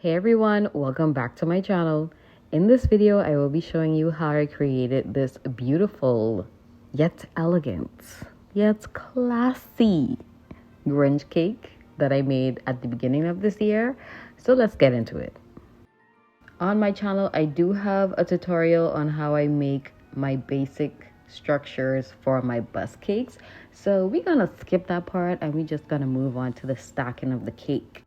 Hey everyone, welcome back to my channel. In this video, I will be showing you how I created this beautiful, yet elegant, yet classy Grinch cake that I made at the beginning of this year. So let's get into it. On my channel, I do have a tutorial on how I make my basic structures for my bus cakes. So we're gonna skip that part and we're just gonna move on to the stacking of the cake.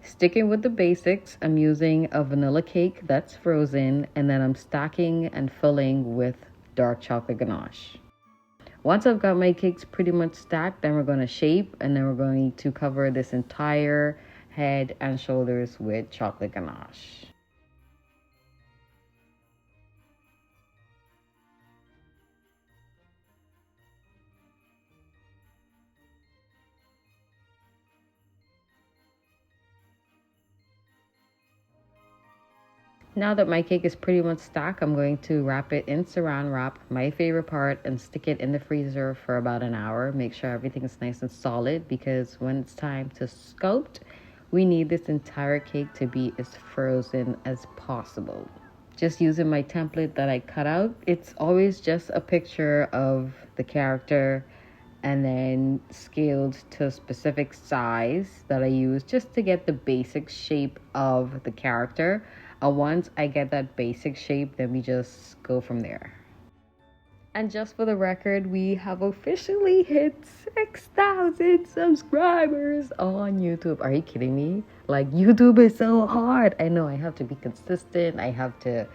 Sticking with the basics, I'm using a vanilla cake that's frozen, and then I'm stacking and filling with dark chocolate ganache. Once I've got my cakes pretty much stacked, then we're going to shape, and then we're going to cover this entire head and shoulders with chocolate ganache. Now that my cake is pretty much stacked, I'm going to wrap it in saran wrap, my favorite part, and stick it in the freezer for about an hour. Make sure everything is nice and solid, because when it's time to sculpt, we need this entire cake to be as frozen as possible. Just using my template that I cut out, it's always just a picture of the character and then scaled to a specific size that I use just to get the basic shape of the character. Once I get that basic shape, then we just go from there. And just for the record, we have officially hit 6,000 subscribers on YouTube. Are you kidding me? Like, YouTube is so hard. I know I have to be consistent. I have to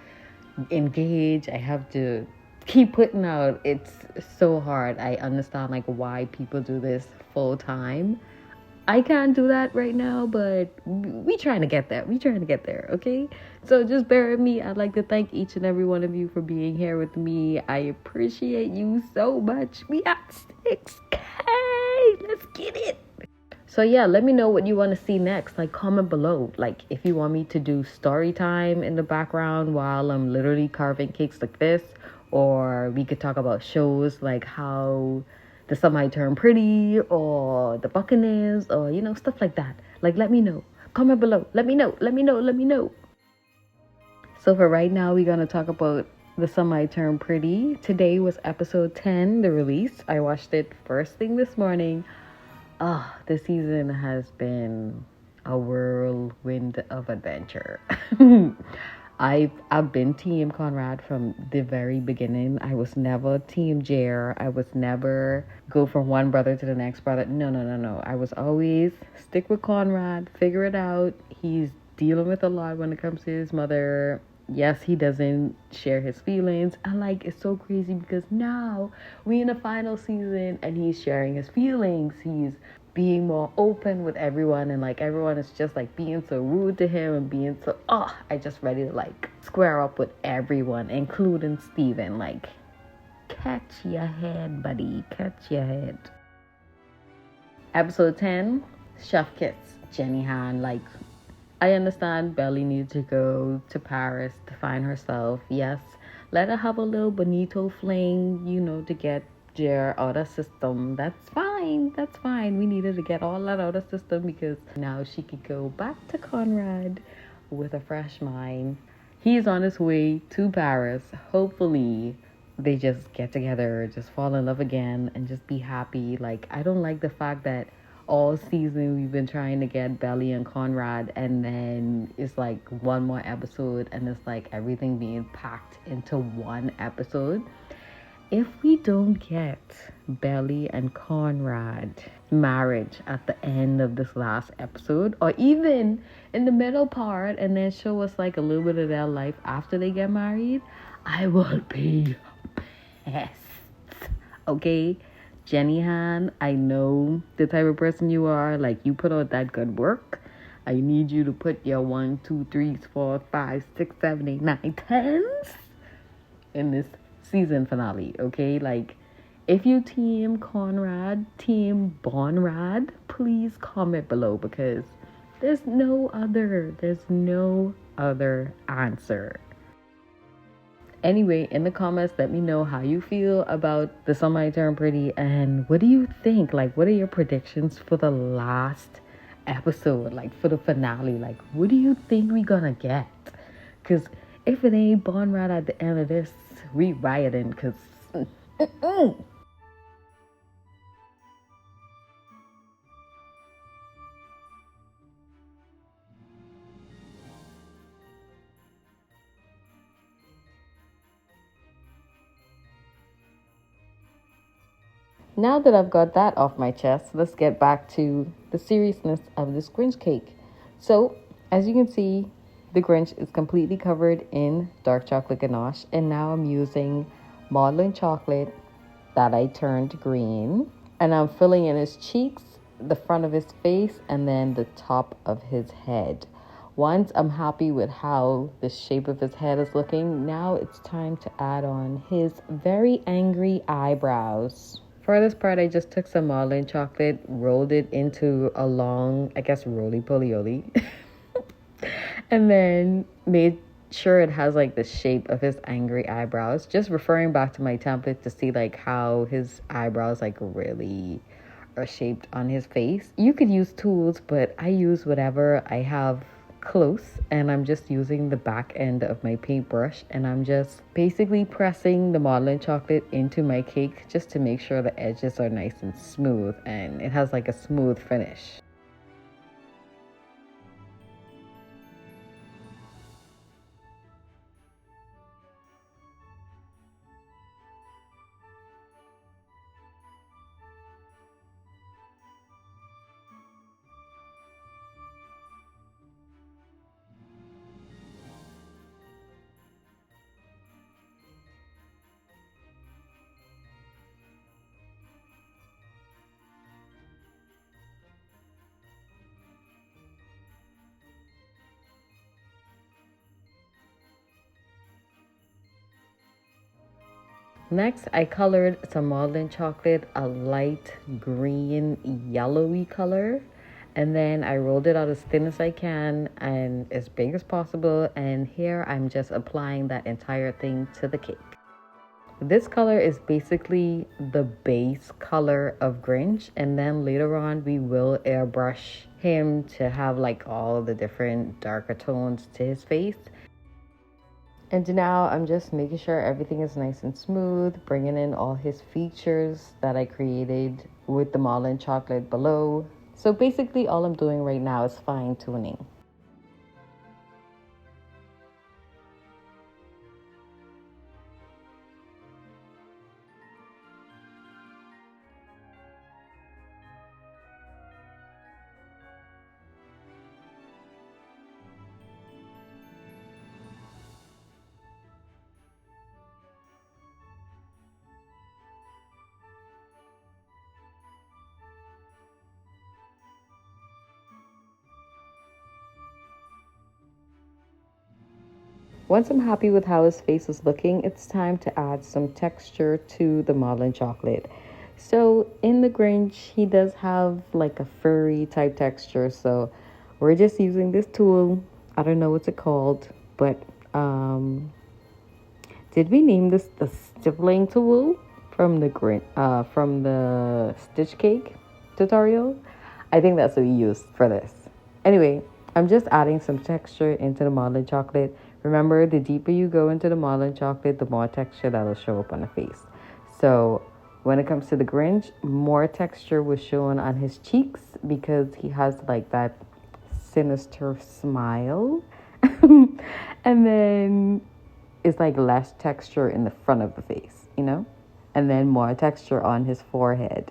engage. I have to keep putting out. It's so hard. I understand like why people do this full time. I can't do that right now, but we trying to get there. Okay? So just bear with me. I'd like to thank each and every one of you for being here with me. I appreciate you so much. We at 6K. Let's get it. So yeah, let me know what you want to see next. Like, comment below. Like, if you want me to do story time in the background while I'm literally carving cakes like this, or we could talk about shows like how the Semi Turn Pretty or the Buccaneers, or stuff like that. Like, let me know. Comment below. Let me know. So for right now, we're gonna talk about the Semi Turn Pretty. Today was episode 10, the release. I watched it first thing this morning. This season has been a whirlwind of adventure. I've been Team Conrad from the very beginning. I was never Team Jer. I was never go from one brother to the next brother. No. I was always stick with Conrad, figure it out. He's dealing with a lot when it comes to his mother. Yes, he doesn't share his feelings. And like, it's so crazy because now we in the final season and he's sharing his feelings. He's being more open with everyone, and like everyone is just like being so rude to him and being so I just ready to like square up with everyone, including Steven. Like, catch your head, buddy, catch your head. Episode 10, Chef Kiss, Jenny Han. Like, I understand Belly needs to go to Paris to find herself. Yes, let her have a little bonito fling, to get Jer out of system. That's fine. We needed to get all that out of system because now she could go back to Conrad with a fresh mind. He's on his way to Paris. Hopefully they just get together, just fall in love again, and just be happy. Like, I don't like the fact that all season we've been trying to get Belly and Conrad, and then it's like one more episode and it's like everything being packed into one episode. If we don't get Belly and Conrad marriage at the end of this last episode, or even in the middle part, and then show us like a little bit of their life after they get married, I will be pissed. Okay? Jenny Han, I know the type of person you are. Like, you put out that good work. I need you to put your 1, 2, 3, 4, 5, 6, 7, 8, 9, 10s in this season finale, okay? Like, if you team Conrad, team Bonrad, please comment below, because there's no other answer. Anyway, in the comments, let me know how you feel about the Semi Turn Pretty, and what do you think? Like, what are your predictions for the last episode, like for the finale. Like, what do you think we gonna get? Because if it ain't Bon Rat at the end of this, we rioting. Because now that I've got that off my chest, let's get back to the seriousness of this Grinch cake. So, as you can see, the Grinch is completely covered in dark chocolate ganache, and now I'm using modeling chocolate that I turned green, and I'm filling in his cheeks, the front of his face, and then the top of his head. Once I'm happy with how the shape of his head is looking, now it's time to add on his very angry eyebrows. For this part, I just took some modeling chocolate, rolled it into a long, I guess, roly-poly, and then made sure it has like the shape of his angry eyebrows. Just referring back to my template to see like how his eyebrows like really are shaped on his face. You could use tools, but I use whatever I have close, and I'm just using the back end of my paintbrush, and I'm just basically pressing the modeling chocolate into my cake just to make sure the edges are nice and smooth and it has like a smooth finish. Next, I colored some modeling chocolate a light green, yellowy color. And then I rolled it out as thin as I can and as big as possible. And here I'm just applying that entire thing to the cake. This color is basically the base color of Grinch. And then later on, we will airbrush him to have like all the different darker tones to his face. And now I'm just making sure everything is nice and smooth, bringing in all his features that I created with the modeling chocolate below. So basically all I'm doing right now is fine tuning. Once I'm happy with how his face is looking, it's time to add some texture to the modeling chocolate. So in the Grinch, he does have like a furry type texture. So we're just using this tool. I don't know what's it called, but did we name this the stippling tool from from the stitch cake tutorial? I think that's what we used for this. Anyway, I'm just adding some texture into the modeling chocolate. Remember, the deeper you go into the modeling chocolate, the more texture that'll show up on the face. So when it comes to the Grinch, more texture was shown on his cheeks because he has like that sinister smile. And then it's like less texture in the front of the face, you know? And then more texture on his forehead.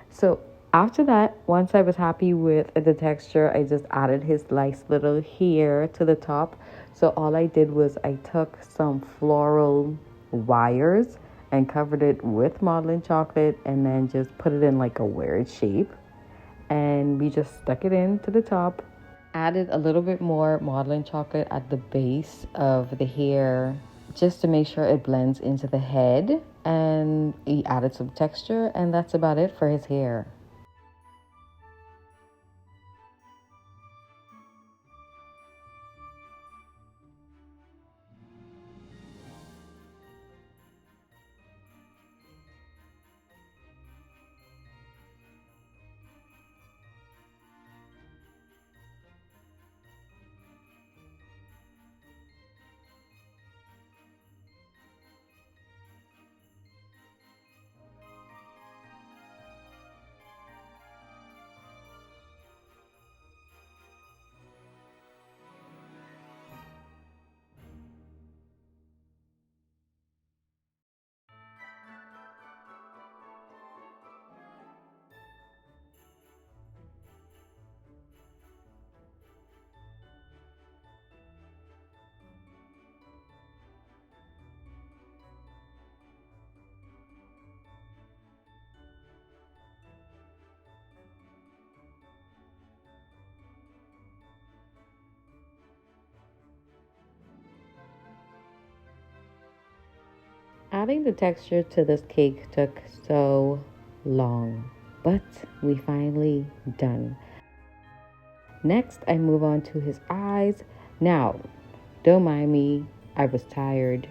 So after that, once I was happy with the texture, I just added his nice little hair to the top. So all I did was I took some floral wires and covered it with modeling chocolate and then just put it in like a weird shape. And we just stuck it into the top. Added a little bit more modeling chocolate at the base of the hair just to make sure it blends into the head. And he added some texture, and that's about it for his hair. Adding the texture to this cake took so long, but we finally done. Next, I move on to his eyes. Now, don't mind me, I was tired.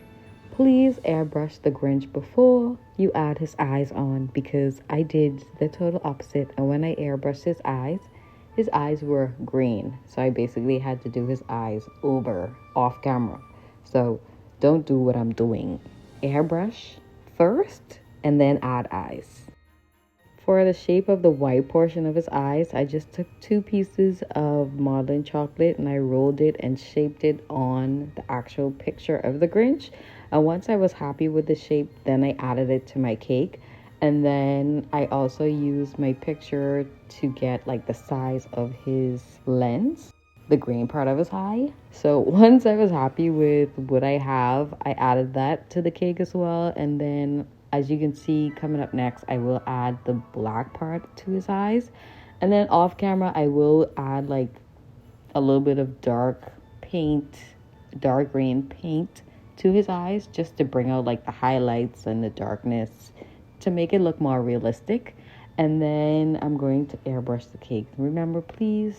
Please airbrush the Grinch before you add his eyes on because I did the total opposite. And when I airbrushed his eyes were green. So I basically had to do his eyes over off camera. So don't do what I'm doing. Airbrush first and then add eyes. For the shape of the white portion of his eyes, I just took 2 pieces of modeling chocolate and I rolled it and shaped it on the actual picture of the Grinch. And once I was happy with the shape, then I added it to my cake. And then I also used my picture to get like the size of his lens, the green part of his eye. So once I was happy with what I have, I added that to the cake as well. And then as you can see coming up next, I will add the black part to his eyes. And then off camera, I will add like a little bit of dark green paint to his eyes just to bring out like the highlights and the darkness to make it look more realistic. And then I'm going to airbrush the cake. Remember, please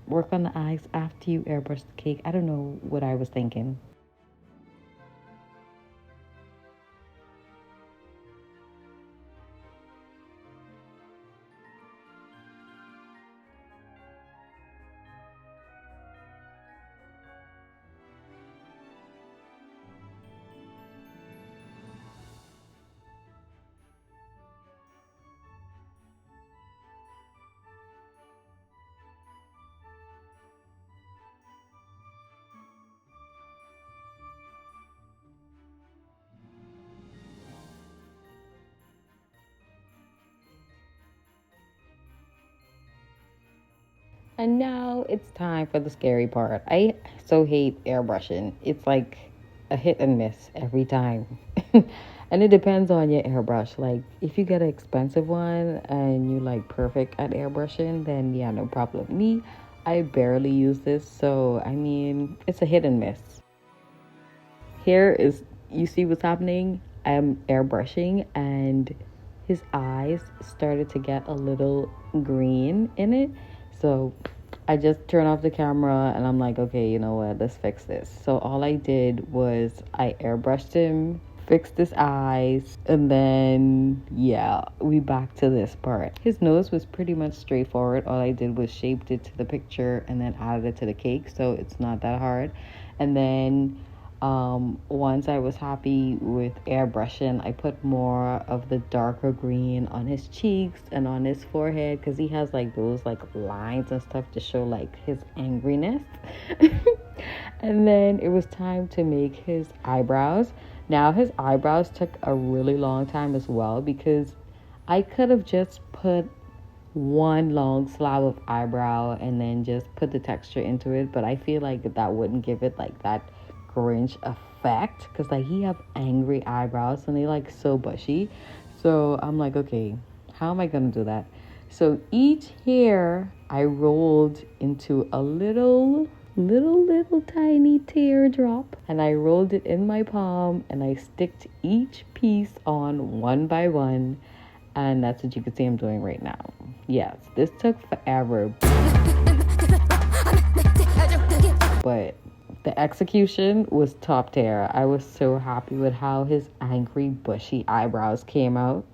work on the eyes after you airbrush the cake. I don't know what I was thinking. And now it's time for the scary part. I so hate airbrushing. It's like a hit and miss every time. And it depends on your airbrush. Like if you get an expensive one and you like perfect at airbrushing, then yeah, no problem. Me, I barely use this, so I mean, it's a hit and miss. Here is, you see what's happening? I'm airbrushing and his eyes started to get a little green in it. So I just turned off the camera and I'm like, okay, you know what? Let's fix this. So all I did was I airbrushed him, fixed his eyes, and then yeah, we back to this part. His nose was pretty much straightforward. All I did was shaped it to the picture and then added it to the cake, so it's not that hard. And then once I was happy with airbrushing, I put more of the darker green on his cheeks and on his forehead because he has like those like lines and stuff to show like his angriness. And then it was time to make his eyebrows. Now his eyebrows took a really long time as well because I could have just put one long slab of eyebrow and then just put the texture into it, but I feel like that wouldn't give it like that Grinch effect because like he have angry eyebrows and they like so bushy. So I'm like, okay, how am I gonna do that? So each hair I rolled into a little tiny teardrop and I rolled it in my palm and I sticked each piece on one by one, and that's what you can see I'm doing right now. Yes, this took forever, but the execution was top tier. I was so happy with how his angry, bushy eyebrows came out.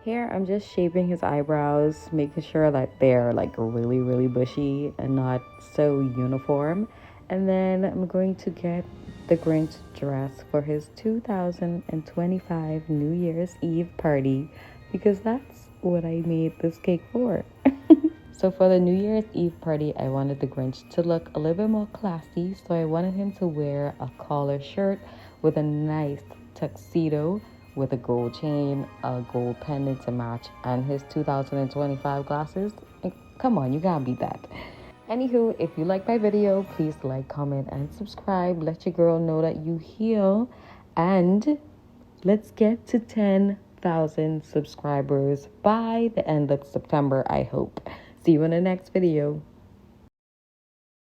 Here, I'm just shaping his eyebrows, making sure that they're like really, really bushy and not so uniform. And then I'm going to get the Grinch dress for his 2025 New Year's Eve party because that's what I made this cake for. So for the New Year's Eve party, I wanted the Grinch to look a little bit more classy. So I wanted him to wear a collar shirt with a nice tuxedo with a gold chain, a gold pendant to match, and his 2025 glasses. Come on, you can't beat that. Anywho, if you like my video, please like, comment, and subscribe. Let your girl know that you heal. And let's get to 10,000 subscribers by the end of September, I hope. See you in the next video.